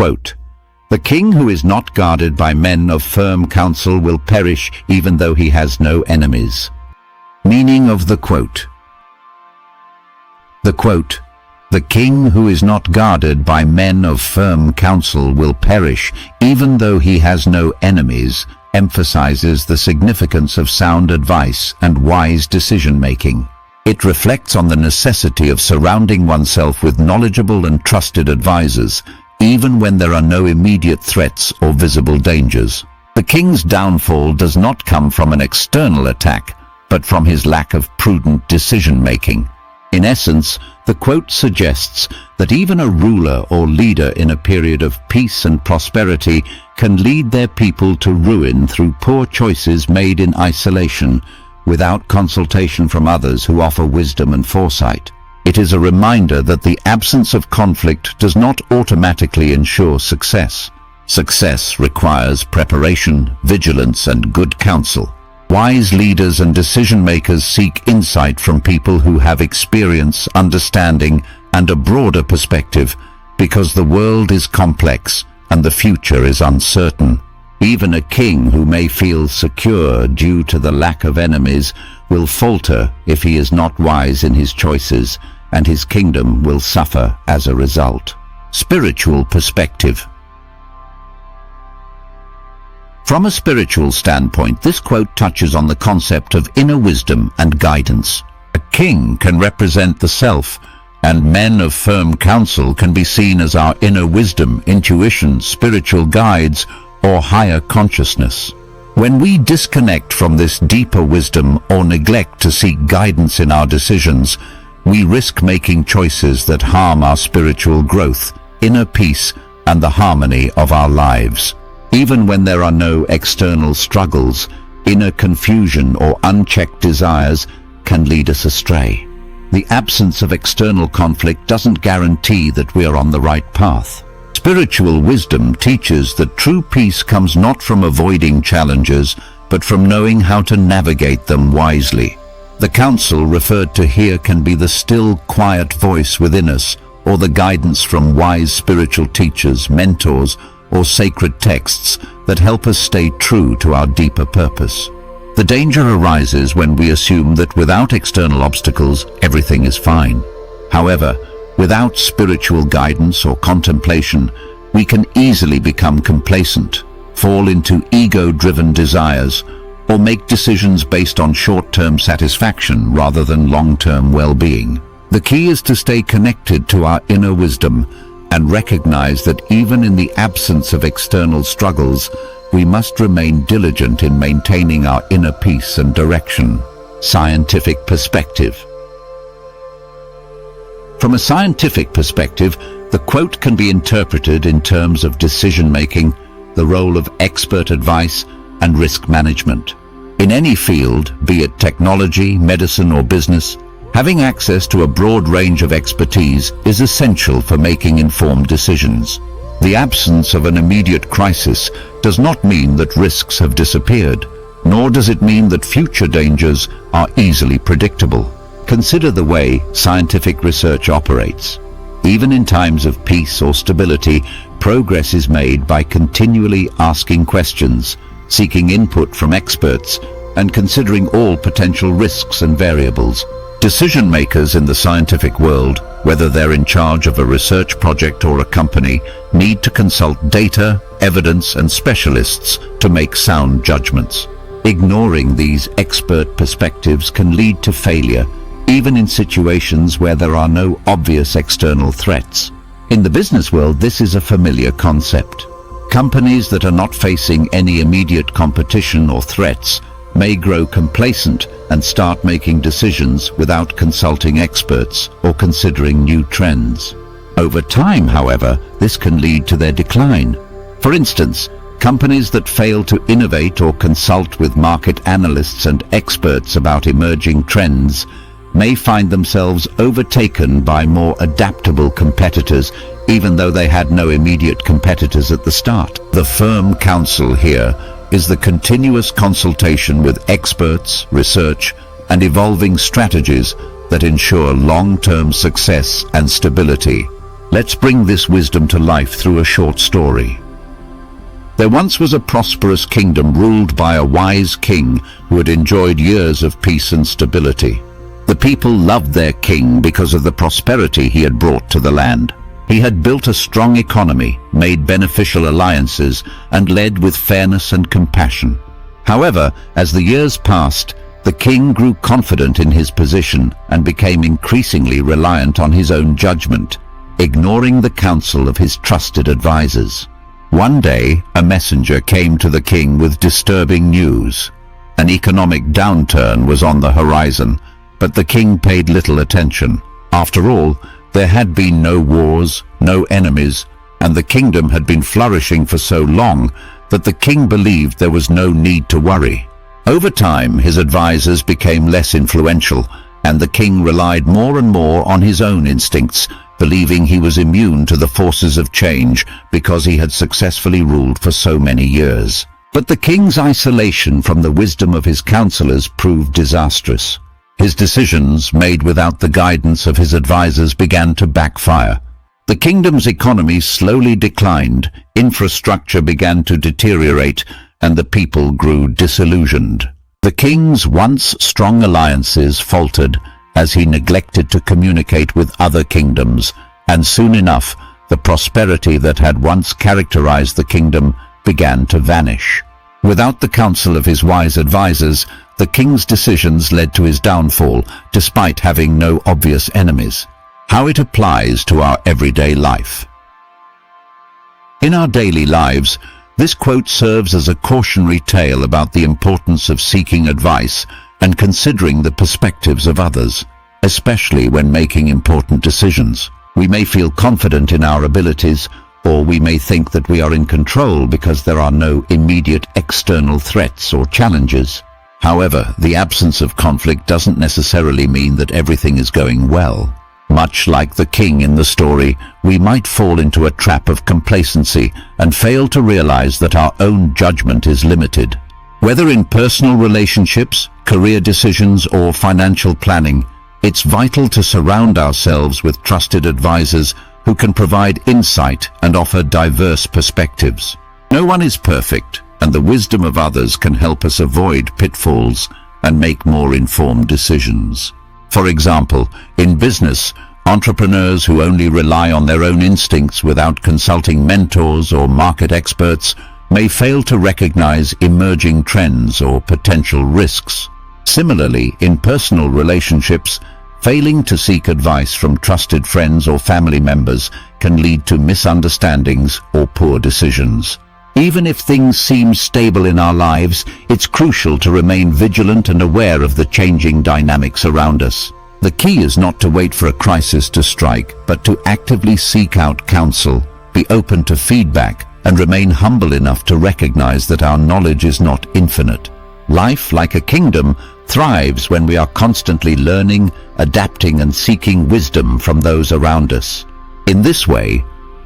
Quote, "The king who is not guarded by men of firm counsel will perish even though he has no enemies." Meaning of the quote. The quote, "The king who is not guarded by men of firm counsel will perish even though he has no enemies," emphasizes the significance of sound advice and wise decision-making. It reflects on the necessity of surrounding oneself with knowledgeable and trusted advisors, even when there are no immediate threats or visible dangers. The king's downfall does not come from an external attack, but from his lack of prudent decision-making. In essence, the quote suggests that even a ruler or leader in a period of peace and prosperity can lead their people to ruin through poor choices made in isolation, without consultation from others who offer wisdom and foresight. It is a reminder that the absence of conflict does not automatically ensure success. Success requires preparation, vigilance, and good counsel. Wise leaders and decision-makers seek insight from people who have experience, understanding, and a broader perspective, because the world is complex and the future is uncertain. Even a king who may feel secure due to the lack of enemies will falter if he is not wise in his choices, and his kingdom will suffer as a result. Spiritual perspective. From a spiritual standpoint, this quote touches on the concept of inner wisdom and guidance. A king can represent the self, and men of firm counsel can be seen as our inner wisdom, intuition, spiritual guides, or higher consciousness. When we disconnect from this deeper wisdom or neglect to seek guidance in our decisions, we risk making choices that harm our spiritual growth, inner peace, and the harmony of our lives. Even when there are no external struggles, inner confusion or unchecked desires can lead us astray. The absence of external conflict doesn't guarantee that we are on the right path. Spiritual wisdom teaches that true peace comes not from avoiding challenges, but from knowing how to navigate them wisely. The counsel referred to here can be the still, quiet voice within us, or the guidance from wise spiritual teachers, mentors, or sacred texts that help us stay true to our deeper purpose. The danger arises when we assume that without external obstacles, everything is fine. However, without spiritual guidance or contemplation, we can easily become complacent, fall into ego-driven desires, or make decisions based on short-term satisfaction rather than long-term well-being. The key is to stay connected to our inner wisdom and recognize that even in the absence of external struggles, we must remain diligent in maintaining our inner peace and direction. Scientific perspective. From a scientific perspective, the quote can be interpreted in terms of decision-making, the role of expert advice, and risk management. In any field, be it technology, medicine, or business, having access to a broad range of expertise is essential for making informed decisions. The absence of an immediate crisis does not mean that risks have disappeared, nor does it mean that future dangers are easily predictable. Consider the way scientific research operates. Even in times of peace or stability, progress is made by continually asking questions, seeking input from experts, and considering all potential risks and variables. Decision makers in the scientific world, whether they're in charge of a research project or a company, need to consult data, evidence, and specialists to make sound judgments. Ignoring these expert perspectives can lead to failure, even in situations where there are no obvious external threats. In the business world, this is a familiar concept. Companies that are not facing any immediate competition or threats may grow complacent and start making decisions without consulting experts or considering new trends. Over time, however, this can lead to their decline. For instance, companies that fail to innovate or consult with market analysts and experts about emerging trends may find themselves overtaken by more adaptable competitors, even though they had no immediate competitors at the start. The firm counsel here is the continuous consultation with experts, research, and evolving strategies that ensure long-term success and stability. Let's bring this wisdom to life through a short story. There once was a prosperous kingdom ruled by a wise king who had enjoyed years of peace and stability. The people loved their king because of the prosperity he had brought to the land. He had built a strong economy, made beneficial alliances, and led with fairness and compassion. However, as the years passed, the king grew confident in his position and became increasingly reliant on his own judgment, ignoring the counsel of his trusted advisors. One day, a messenger came to the king with disturbing news. An economic downturn was on the horizon, but the king paid little attention. After all, there had been no wars, no enemies, and the kingdom had been flourishing for so long that the king believed there was no need to worry. Over time, his advisors became less influential, and the king relied more and more on his own instincts, believing he was immune to the forces of change because he had successfully ruled for so many years. But the king's isolation from the wisdom of his counselors proved disastrous. His decisions, made without the guidance of his advisors, began to backfire. The kingdom's economy slowly declined, infrastructure began to deteriorate, and the people grew disillusioned. The king's once strong alliances faltered as he neglected to communicate with other kingdoms, and soon enough, the prosperity that had once characterized the kingdom began to vanish. Without the counsel of his wise advisors, the king's decisions led to his downfall, despite having no obvious enemies. How it applies to our everyday life. In our daily lives, this quote serves as a cautionary tale about the importance of seeking advice and considering the perspectives of others, especially when making important decisions. We may feel confident in our abilities, or we may think that we are in control because there are no immediate external threats or challenges. However, the absence of conflict doesn't necessarily mean that everything is going well. Much like the king in the story, we might fall into a trap of complacency and fail to realize that our own judgment is limited. Whether in personal relationships, career decisions, or financial planning, it's vital to surround ourselves with trusted advisors who can provide insight and offer diverse perspectives. No one is perfect, and the wisdom of others can help us avoid pitfalls and make more informed decisions. For example, in business, entrepreneurs who only rely on their own instincts without consulting mentors or market experts may fail to recognize emerging trends or potential risks. Similarly, in personal relationships, failing to seek advice from trusted friends or family members can lead to misunderstandings or poor decisions. Even if things seem stable in our lives, it's crucial to remain vigilant and aware of the changing dynamics around us. The key is not to wait for a crisis to strike, but to actively seek out counsel, be open to feedback, and remain humble enough to recognize that our knowledge is not infinite. Life, like a kingdom, thrives when we are constantly learning, adapting, and seeking wisdom from those around us. In this way,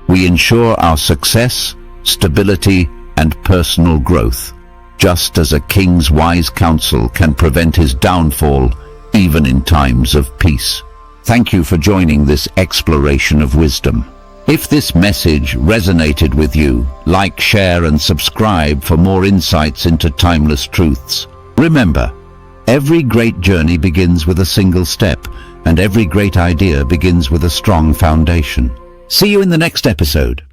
we ensure our success, stability, and personal growth, just as a king's wise counsel can prevent his downfall even in times of peace. Thank you for joining this exploration of wisdom. If this message resonated with you, like, share, and subscribe for more insights into timeless truths. Remember, every great journey begins with a single step, and every great idea begins with a strong foundation. See you in the next episode.